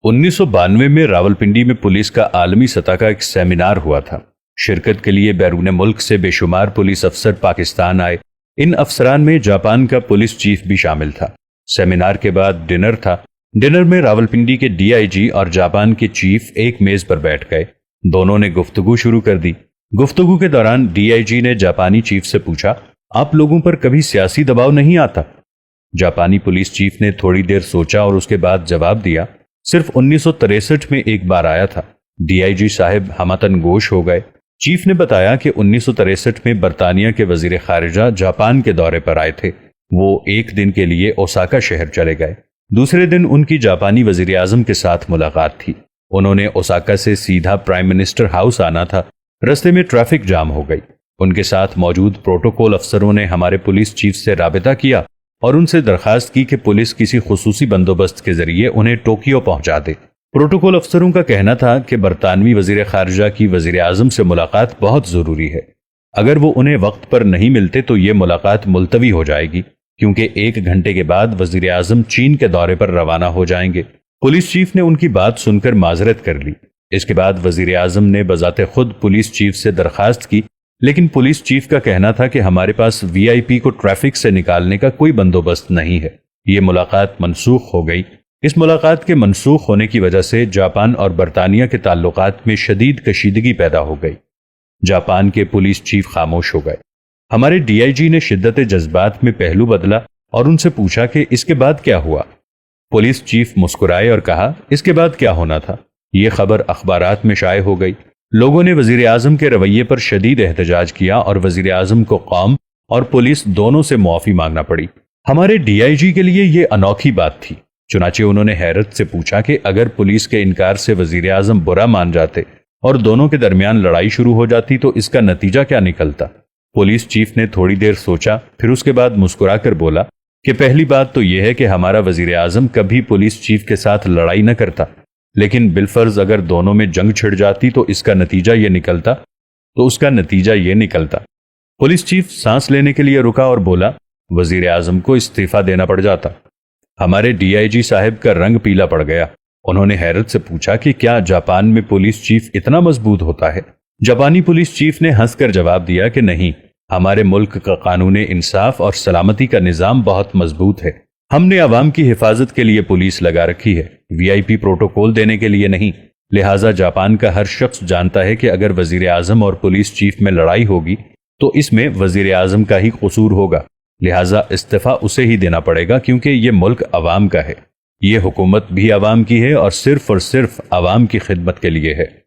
1992 میں راولپنڈی میں پولیس کا عالمی سطح کا ایک سیمینار ہوا تھا۔ شرکت کے لیے بیرون ملک سے بے شمار پولیس افسر پاکستان آئے۔ ان افسران میں جاپان کا پولیس چیف بھی شامل تھا۔ سیمینار کے بعد ڈنر تھا۔ ڈنر میں راولپنڈی کے ڈی آئی جی اور جاپان کے چیف ایک میز پر بیٹھ گئے۔ دونوں نے گفتگو شروع کر دی۔ گفتگو کے دوران ڈی آئی جی نے جاپانی چیف سے پوچھا، آپ لوگوں پر کبھی سیاسی دباؤ نہیں آتا؟ جاپانی پولیس چیف نے تھوڑی دیر سوچا اور اس کے بعد جواب دیا، صرف 1963 میں ایک بار آیا تھا۔ ڈی آئی جی صاحب ہمتن گوش ہو گئے۔ چیف نے بتایا کہ 1963 میں برطانیہ کے وزیر خارجہ جاپان کے دورے پر آئے تھے۔ وہ ایک دن کے لیے اوساکا شہر چلے گئے۔ دوسرے دن ان کی جاپانی وزیر اعظم کے ساتھ ملاقات تھی۔ انہوں نے اوساکا سے سیدھا پرائم منسٹر ہاؤس آنا تھا۔ رستے میں ٹریفک جام ہو گئی۔ ان کے ساتھ موجود پروٹوکول افسروں نے ہمارے پولیس چیف سے رابطہ کیا اور ان سے درخواست کی کہ پولیس کسی خصوصی بندوبست کے ذریعے انہیں ٹوکیو پہنچا دے۔ پروٹوکول افسروں کا کہنا تھا کہ برطانوی وزیر خارجہ کی وزیر اعظم سے ملاقات بہت ضروری ہے۔ اگر وہ انہیں وقت پر نہیں ملتے تو یہ ملاقات ملتوی ہو جائے گی، کیونکہ 1 گھنٹے کے بعد وزیر اعظم چین کے دورے پر روانہ ہو جائیں گے۔ پولیس چیف نے ان کی بات سن کر معذرت کر لی۔ اس کے بعد وزیر اعظم نے بذات خود پولیس چیف سے درخواست کی، لیکن پولیس چیف کا کہنا تھا کہ ہمارے پاس وی آئی پی کو ٹریفک سے نکالنے کا کوئی بندوبست نہیں ہے۔ یہ ملاقات منسوخ ہو گئی۔ اس ملاقات کے منسوخ ہونے کی وجہ سے جاپان اور برطانیہ کے تعلقات میں شدید کشیدگی پیدا ہو گئی۔ جاپان کے پولیس چیف خاموش ہو گئے۔ ہمارے ڈی آئی جی نے شدت جذبات میں پہلو بدلا اور ان سے پوچھا کہ اس کے بعد کیا ہوا؟ پولیس چیف مسکرائے اور کہا، اس کے بعد کیا ہونا تھا؟ یہ خبر اخبارات میں شائع ہو گئی۔ لوگوں نے وزیر اعظم کے رویے پر شدید احتجاج کیا اور وزیر اعظم کو قوم اور پولیس دونوں سے معافی مانگنا پڑی۔ ہمارے ڈی آئی جی کے لیے یہ انوکھی بات تھی۔ چنانچہ انہوں نے حیرت سے پوچھا کہ اگر پولیس کے انکار سے وزیر اعظم برا مان جاتے اور دونوں کے درمیان لڑائی شروع ہو جاتی تو اس کا نتیجہ کیا نکلتا؟ پولیس چیف نے تھوڑی دیر سوچا، پھر اس کے بعد مسکرا کر بولا کہ پہلی بات تو یہ ہے کہ ہمارا وزیر اعظم کبھی پولیس چیف کے ساتھ لڑائی نہ کرتا، لیکن بالفرض اگر دونوں میں جنگ چھڑ جاتی تو اس کا نتیجہ یہ نکلتا۔ پولیس چیف سانس لینے کے لیے رکا اور بولا، وزیر اعظم کو استعفیٰ دینا پڑ جاتا۔ ہمارے ڈی آئی جی صاحب کا رنگ پیلا پڑ گیا۔ انہوں نے حیرت سے پوچھا کہ کیا جاپان میں پولیس چیف اتنا مضبوط ہوتا ہے؟ جاپانی پولیس چیف نے ہنس کر جواب دیا کہ نہیں، ہمارے ملک کا قانون انصاف اور سلامتی کا نظام بہت مضبوط ہے۔ ہم نے عوام کی حفاظت کے لیے پولیس لگا رکھی ہے، وی آئی پی پروٹوکول دینے کے لیے نہیں۔ لہٰذا جاپان کا ہر شخص جانتا ہے کہ اگر وزیر اعظم اور پولیس چیف میں لڑائی ہوگی تو اس میں وزیر اعظم کا ہی قصور ہوگا، لہٰذا استعفیٰ اسے ہی دینا پڑے گا، کیونکہ یہ ملک عوام کا ہے۔ یہ حکومت بھی عوام کی ہے اور صرف عوام کی خدمت کے لیے ہے۔